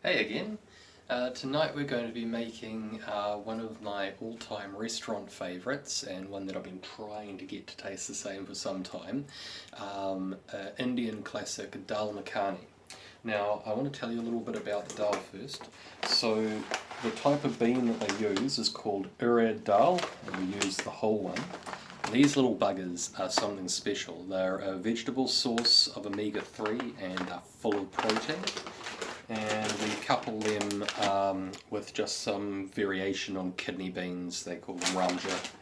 Hey again. Tonight we're going to be making one of my all-time restaurant favourites, and one that I've been trying to get to taste the same for some time, Indian classic Dal Makhani. Now I want to tell you a little bit about the dal first. So the type of bean that they use is called urad dal, and we use the whole one. These little buggers are something special. They're a vegetable source of omega-3 and are full of protein, and we couple them with just some variation on kidney beans. They call them ranja.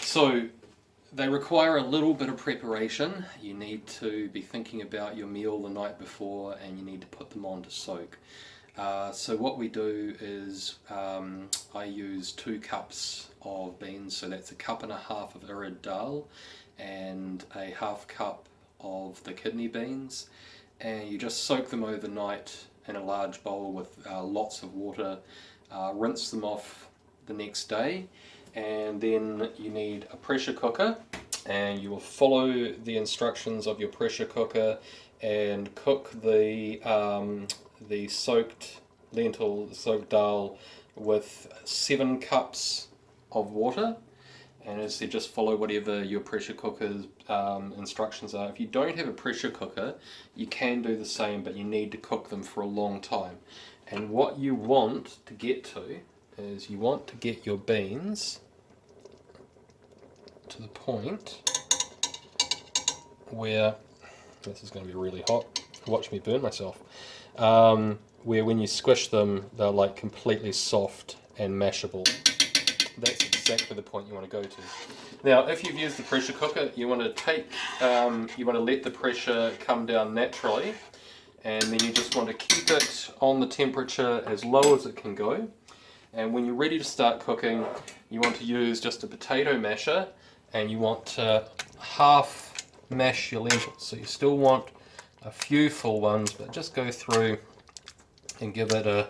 So they require a little bit of preparation. You need to be thinking about your meal the night before, and you need to put them on to soak. So what we do is I use 2 cups of beans, so that's 1.5 cups of urad dal and a 1/2 cup of the kidney beans, and you just soak them overnight in a large bowl with lots of water. Rinse them off the next day, and then you need a pressure cooker, and you will follow the instructions of your pressure cooker and cook the soaked dal with 7 cups of water. And as I said, just follow whatever your pressure cooker's instructions are. If you don't have a pressure cooker, you can do the same, but you need to cook them for a long time. And what you want to get to is you want to get your beans to the point where, this is going to be really hot, watch me burn myself, where when you squish them, they're like completely soft and mashable. That's exactly the point you want to go to. Now, if you've used the pressure cooker, you want to let the pressure come down naturally, and then you just want to keep it on the temperature as low as it can go. And when you're ready to start cooking, you want to use just a potato masher, and you want to half mash your lentils. So you still want a few full ones, but just go through and give it a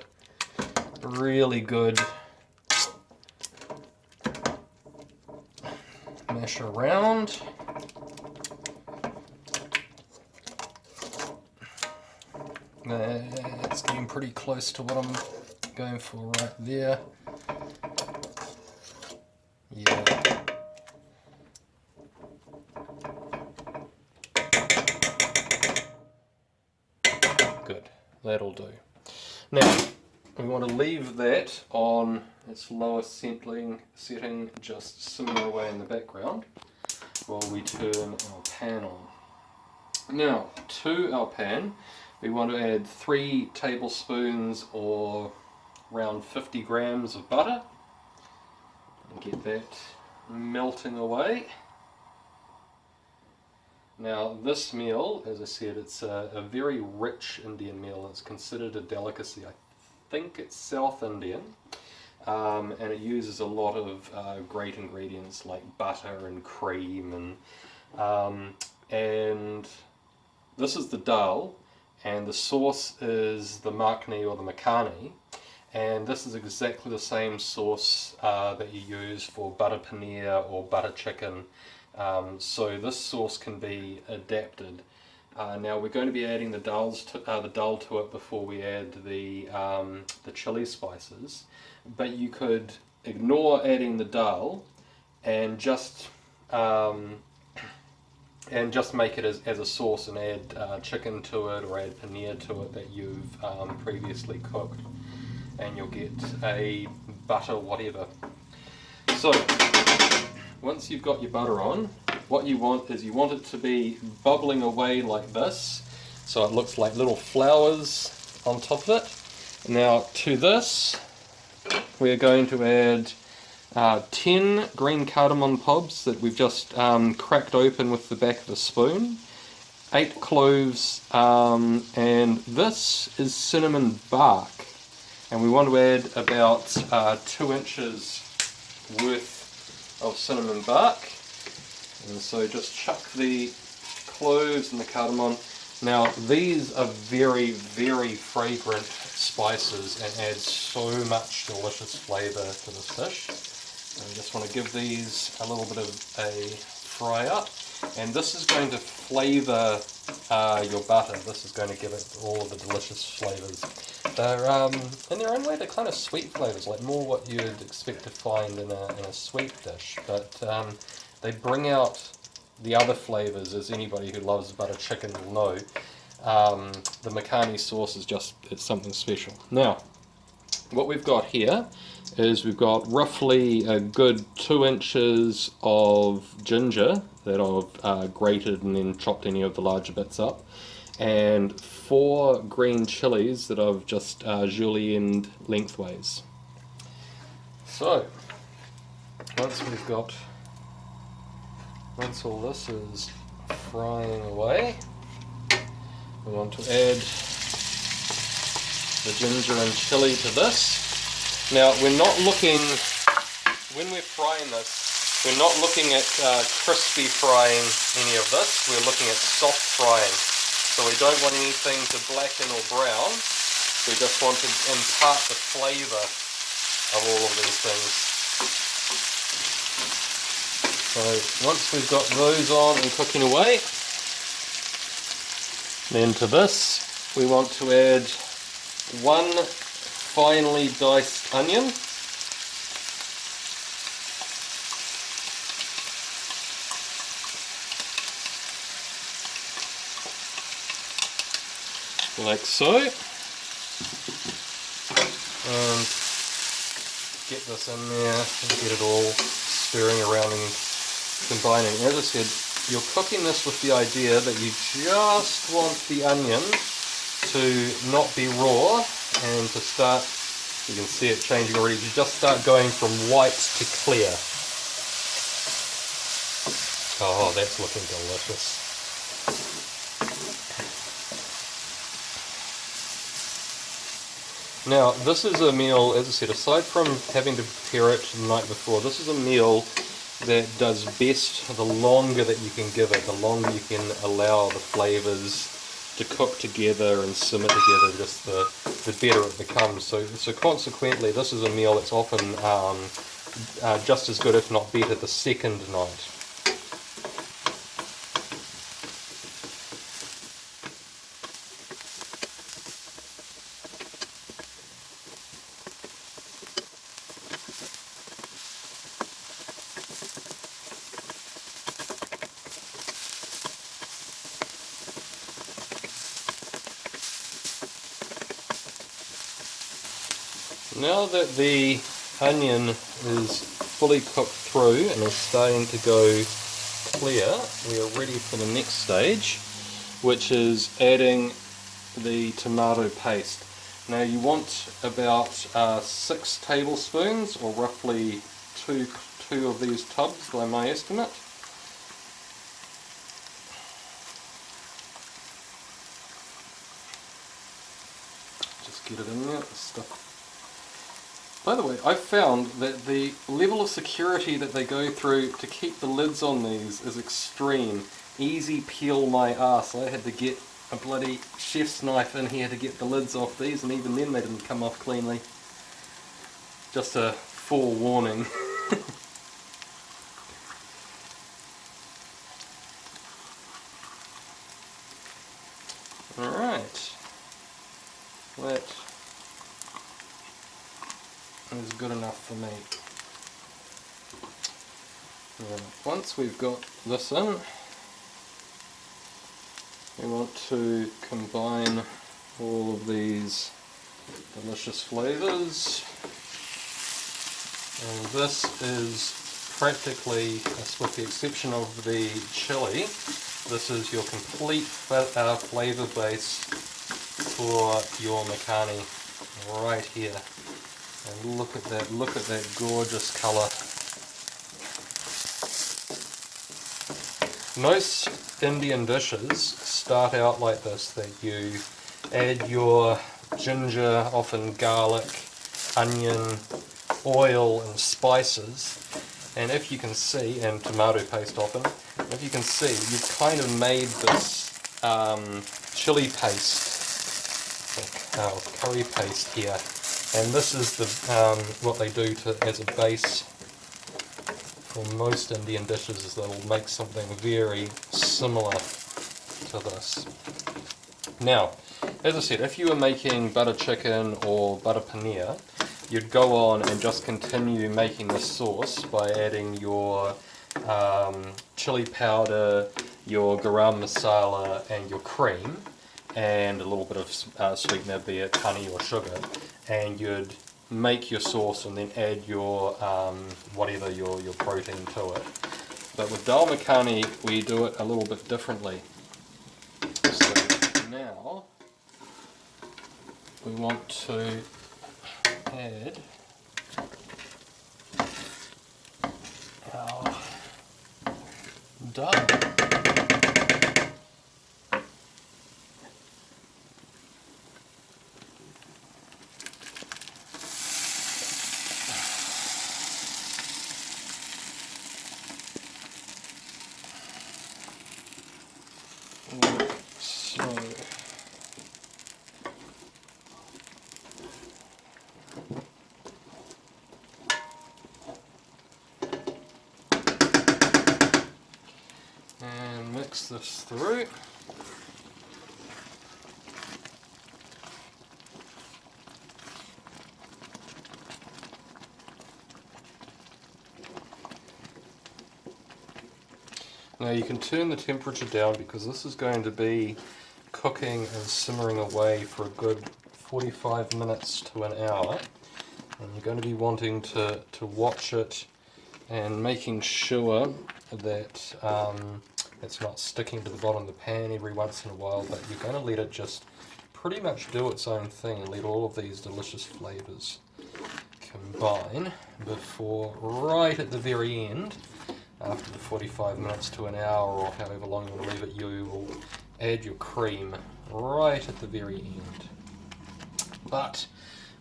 really good mash around. It's getting pretty close to what I'm going for right there. Yeah. Good. That'll do. Now, we want to leave that on its lowest setting, just simmering away in the background while we turn our pan on. Now, to our pan, we want to add 3 tablespoons or around 50 grams of butter, and get that melting away. Now, this meal, as I said, it's a very rich Indian meal. It's considered a delicacy. I think it's South Indian, and it uses a lot of great ingredients like butter and cream, and this is the dal, and the sauce is the makhani or the makhani, and this is exactly the same sauce that you use for butter paneer or butter chicken. So this sauce can be adapted. Now we're going to be adding the dal to it before we add the chili spices, but you could ignore adding the dal and just make it as a sauce, and add chicken to it or add paneer to it that you've previously cooked, and you'll get a butter whatever. So once you've got your butter on, what you want is you want it to be bubbling away like this, so it looks like little flowers on top of it. Now to this, we're going to add 10 green cardamom pods that we've just cracked open with the back of a spoon, 8 cloves, and this is cinnamon bark, and we want to add about 2 inches worth of cinnamon bark. And so just chuck the cloves and the cardamom. Now these are very, very fragrant spices and add so much delicious flavour to this dish. And we just want to give these a little bit of a fry up. And this is going to flavour your butter. This is going to give it all of the delicious flavours. They're, in their own way, they're kind of sweet flavours, like more what you'd expect to find in a sweet dish. But they bring out the other flavours, as anybody who loves butter chicken will know. The Makhani sauce is just, it's something special. Now, what we've got here is we've got roughly a good 2 inches of ginger that I've grated and then chopped any of the larger bits up, and 4 green chilies that I've just julienned lengthways. So, once all this is frying away, we want to add the ginger and chili to this. Now we're not looking, when we're frying this, we're not looking at crispy frying any of this, we're looking at soft frying. So we don't want anything to blacken or brown, we just want to impart the flavour of all of these things. So once we've got those on and cooking away, then to this we want to add 1 finely diced onion, like so, and get this in there and get it all stirring around and combining. As I said, you're cooking this with the idea that you just want the onion to not be raw and to start, you can see it changing already, to just start going from white to clear. Oh, that's looking delicious. Now, this is a meal, as I said, aside from having to prepare it the night before, this is a meal that does best the longer that you can give it, the longer you can allow the flavours to cook together and simmer together, just the better it becomes. So consequently, this is a meal that's often just as good, if not better, the second night. Now that the onion is fully cooked through and is starting to go clear, we are ready for the next stage, which is adding the tomato paste. Now you want about 6 tablespoons, or roughly two of these tubs by my estimate. Just get it in there, the stuff. By the way, I've found that the level of security that they go through to keep the lids on these is extreme. Easy peel my ass. I had to get a bloody chef's knife in here to get the lids off these, and even then they didn't come off cleanly. Just a forewarning. Alright. That is good enough for me. Now, once we've got this in, we want to combine all of these delicious flavours, and this is practically, with the exception of the chili, this is your complete flavour base for your Makhani right here. And look at that gorgeous colour. Most Indian dishes start out like this, that you add your ginger, often garlic, onion, oil and spices, and if you can see, and tomato paste often, if you can see, you've kind of made this chili paste, curry paste here. And this is the what they do as a base for most Indian dishes is they'll make something very similar to this. Now, as I said, if you were making butter chicken or butter paneer, you'd go on and just continue making the sauce by adding your chili powder, your garam masala and your cream, and a little bit of sweetener, be it honey or sugar, and you'd make your sauce and then add your whatever your protein to it. But with Dal Makhani we do it a little bit differently. So now we want to add our dal. So and mix this through. Now you can turn the temperature down because this is going to be cooking and simmering away for a good 45 minutes to an hour, and you're going to be wanting to watch it and making sure that it's not sticking to the bottom of the pan every once in a while, but you're going to let it just pretty much do its own thing and let all of these delicious flavours combine before, right at the very end, after the 45 minutes to an hour or however long you want to leave it, you will add your cream right at the very end. But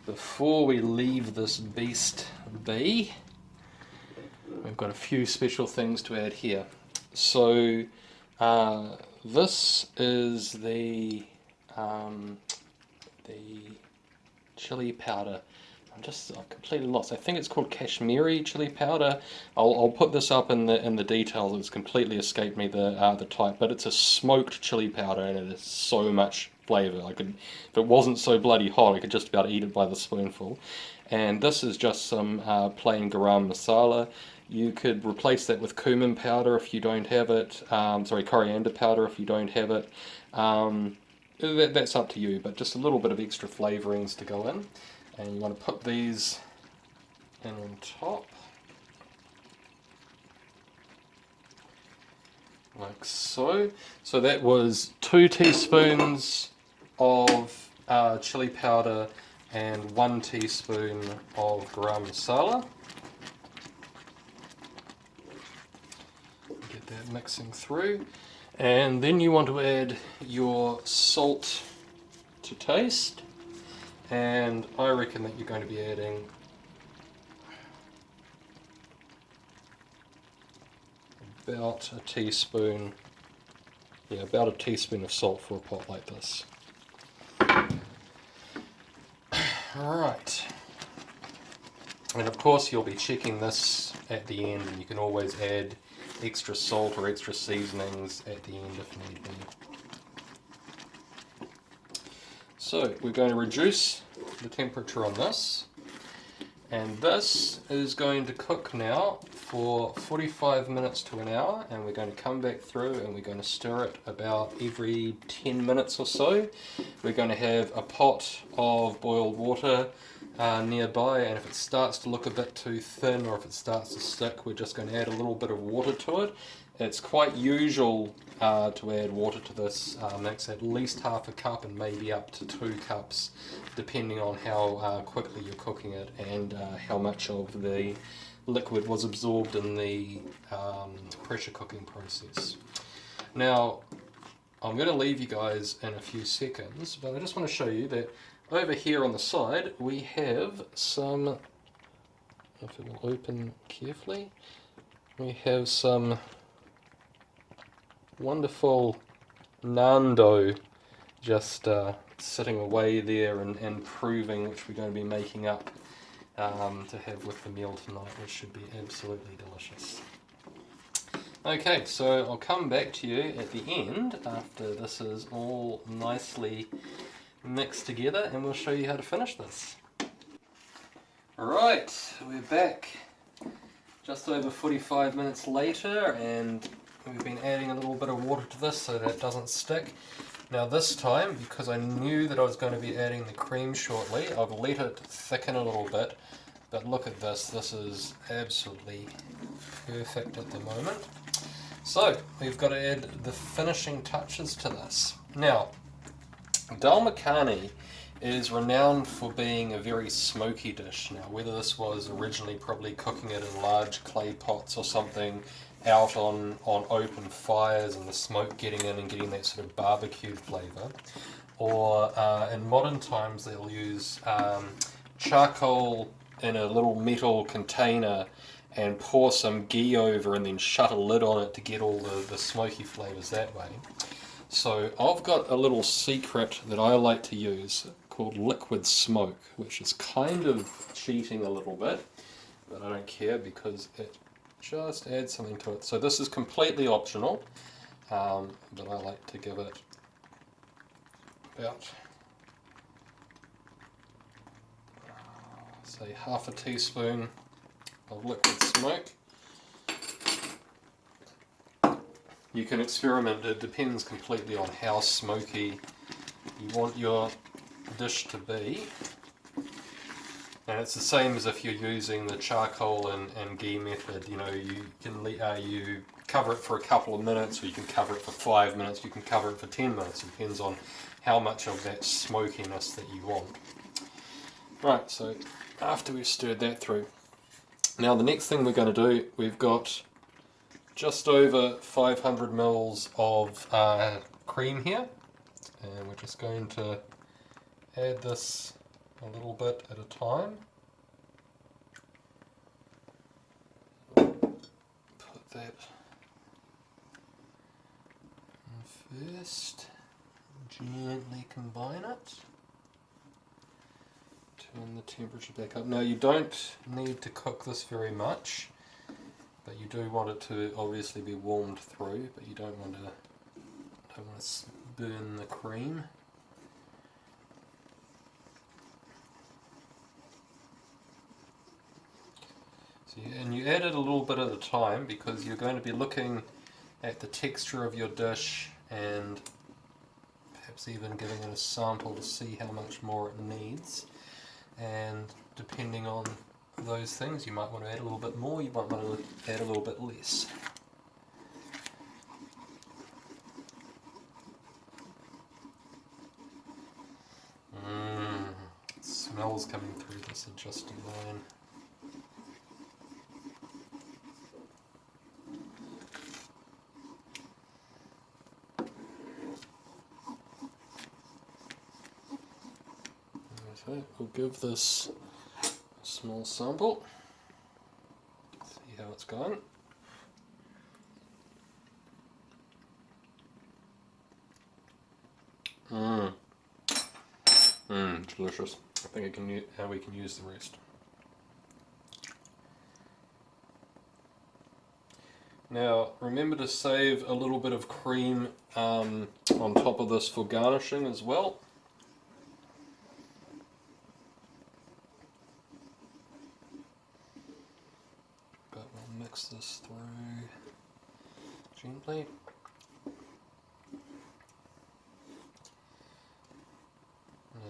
before we leave this beast be, we've got a few special things to add here. So this is the chili powder. I'm completely lost. I think it's called Kashmiri chili powder. I'll put this up in the details. It's completely escaped me the type, but it's a smoked chili powder and it is so much flavour. If it wasn't so bloody hot, I could just about eat it by the spoonful. And this is just some plain garam masala. You could replace that with cumin powder if you don't have it. Coriander powder if you don't have it. That's up to you, but just a little bit of extra flavourings to go in. And you want to put these in on top, like so. So that was 2 teaspoons of chili powder and 1 teaspoon of garam masala. Get that mixing through. And then you want to add your salt to taste. And I reckon that you're going to be adding about a teaspoon of salt for a pot like this. Alright. And of course you'll be checking this at the end, and you can always add extra salt or extra seasonings at the end if need be. So we're going to reduce the temperature on this, and this is going to cook now for 45 minutes to an hour, and we're going to come back through and we're going to stir it about every 10 minutes or so. We're going to have a pot of boiled water nearby, and if it starts to look a bit too thin or if it starts to stick, we're just going to add a little bit of water to it. It's quite usual to add water to this. That's at least half a cup and maybe up to 2 cups, depending on how quickly you're cooking it and how much of the liquid was absorbed in the pressure cooking process. Now, I'm going to leave you guys in a few seconds, but I just want to show you that over here on the side we have some, if it will open carefully, we have some wonderful naan dough just sitting away there and proving, which we're going to be making up to have with the meal tonight, which should be absolutely delicious. Okay, so I'll come back to you at the end after this is all nicely mixed together, and we'll show you how to finish this. Alright, we're back just over 45 minutes later, and we've been adding a little bit of water to this so that it doesn't stick. Now this time, because I knew that I was going to be adding the cream shortly, I've let it thicken a little bit, but look at this, this is absolutely perfect at the moment. So, we've got to add the finishing touches to this. Now, Dal Makhani is renowned for being a very smoky dish. Now, whether this was originally probably cooking it in large clay pots or something out on open fires and the smoke getting in and getting that sort of barbecued flavour, or in modern times they'll use charcoal in a little metal container and pour some ghee over and then shut a lid on it to get all the smoky flavours that way. So I've got a little secret that I like to use called liquid smoke, which is kind of cheating a little bit, but I don't care because it just adds something to it. So this is completely optional, but I like to give it about, say, half a teaspoon of liquid smoke. You can experiment, it depends completely on how smoky you want your dish to be. And it's the same as if you're using the charcoal and ghee method. You know, you can you cover it for a couple of minutes, or you can cover it for 5 minutes, you can cover it for 10 minutes. It depends on how much of that smokiness that you want. Right, so after we've stirred that through, now the next thing we're going to do, we've got just over 500 mils of cream here, and we're just going to add this a little bit at a time. Put that in first, gently combine it. Turn the temperature back up. Now you don't need to cook this very much, but you do want it to obviously be warmed through, but you don't want to burn the cream. So you add it a little bit at a time because you're going to be looking at the texture of your dish and perhaps even giving it a sample to see how much more it needs. And depending on those things, you might want to add a little bit more, you might want to add a little bit less. It smells coming through this are just divine. Okay, we'll give this a small sample, see how it's going. Delicious. I think we can use the rest. Now remember to save a little bit of cream on top of this for garnishing as well. But we'll mix this through gently.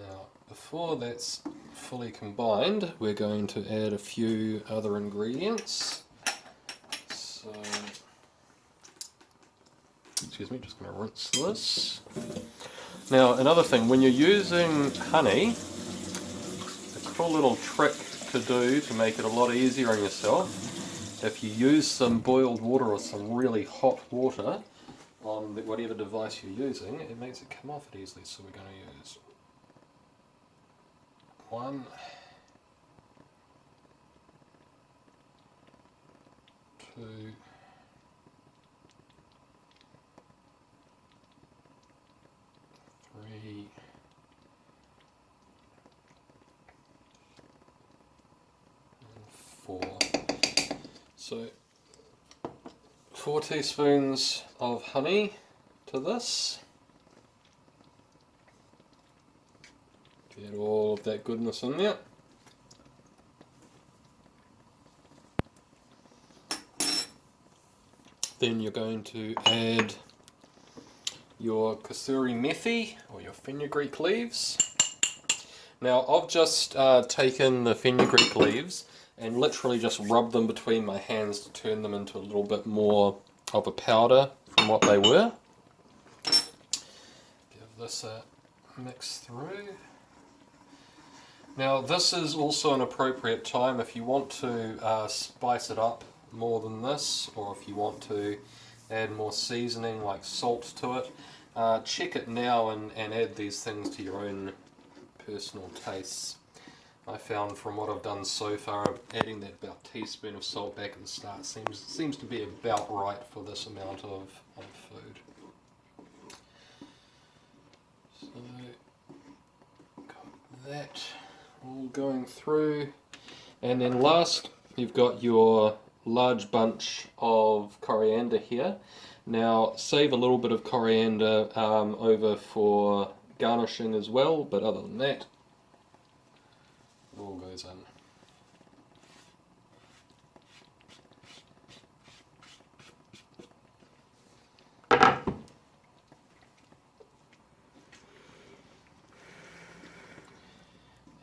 Now, before that's fully combined, we're going to add a few other ingredients. So, excuse me, just going to rinse this. Now, another thing, when you're using honey, a cool little trick to do to make it a lot easier on yourself, if you use some boiled water or some really hot water on whatever device you're using, it makes it come off it easily. So we're going to use 1, 2, 3, 4. So 4 teaspoons of honey to this. Get all of that goodness in there. Then you're going to add your kasuri methi, or your fenugreek leaves. Now I've just taken the fenugreek leaves and literally just rubbed them between my hands to turn them into a little bit more of a powder from what they were. Give this a mix through. Now this is also an appropriate time if you want to spice it up more than this, or if you want to add more seasoning like salt to it. Check it now and add these things to your own personal tastes. I found from what I've done so far, adding that about teaspoon of salt back at the start seems to be about right for this amount of food. So got that all going through, and then last you've got your large bunch of coriander here. Now save a little bit of coriander over for garnishing as well, but other than that, it all goes in.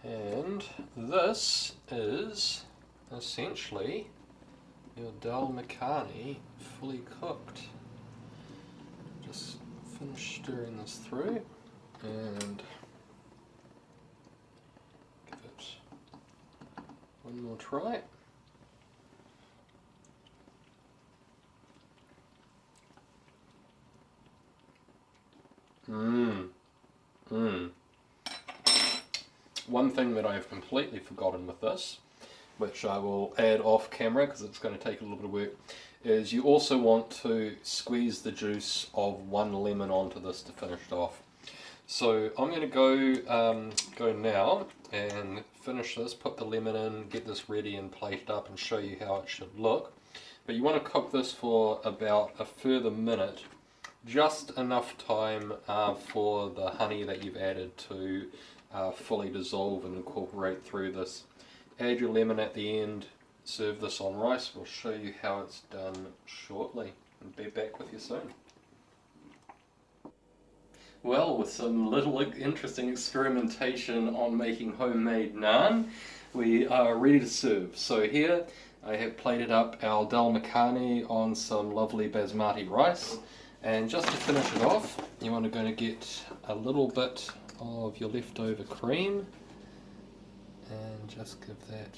And this is essentially your Dal Makhani fully cooked. Just finish stirring this through and give it one more try. One thing that I have completely forgotten with this, which I will add off camera because it's going to take a little bit of work, is you also want to squeeze the juice of 1 lemon onto this to finish it off. So I'm going to go now and finish this, put the lemon in, get this ready and plated up and show you how it should look. But you want to cook this for about a further minute, just enough time for the honey that you've added to fully dissolve and incorporate through this. Add your lemon at the end, serve this on rice. We'll show you how it's done shortly and be back with you soon. Well, with some little interesting experimentation on making homemade naan, we are ready to serve. So here I have plated up our Dal Makhani on some lovely basmati rice, and just to finish it off you want to get a little bit of your leftover cream and just give that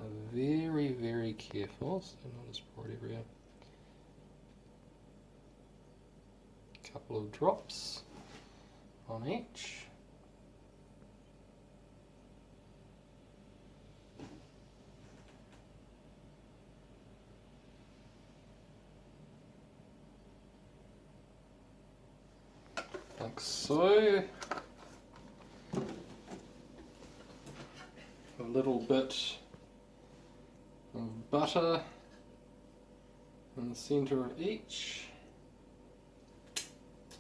a very careful, so not as poured everywhere, couple of drops on each. Like so. A little bit of butter in the center of each,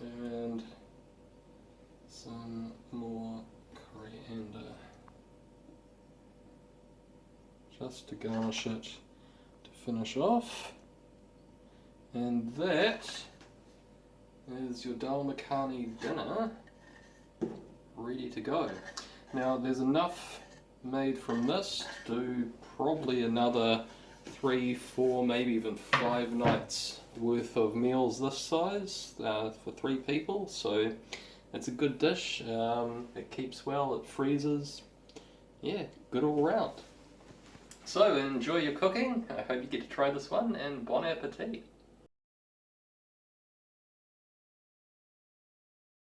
and some more coriander just to garnish it to finish off. And that is your Dal Makhani dinner ready to go. Now there's enough made from this to do probably another 3, 4, maybe even 5 nights worth of meals this size for 3 people. So it's a good dish. It keeps well, it freezes. Yeah, good all round. So enjoy your cooking. I hope you get to try this one, and bon appetit.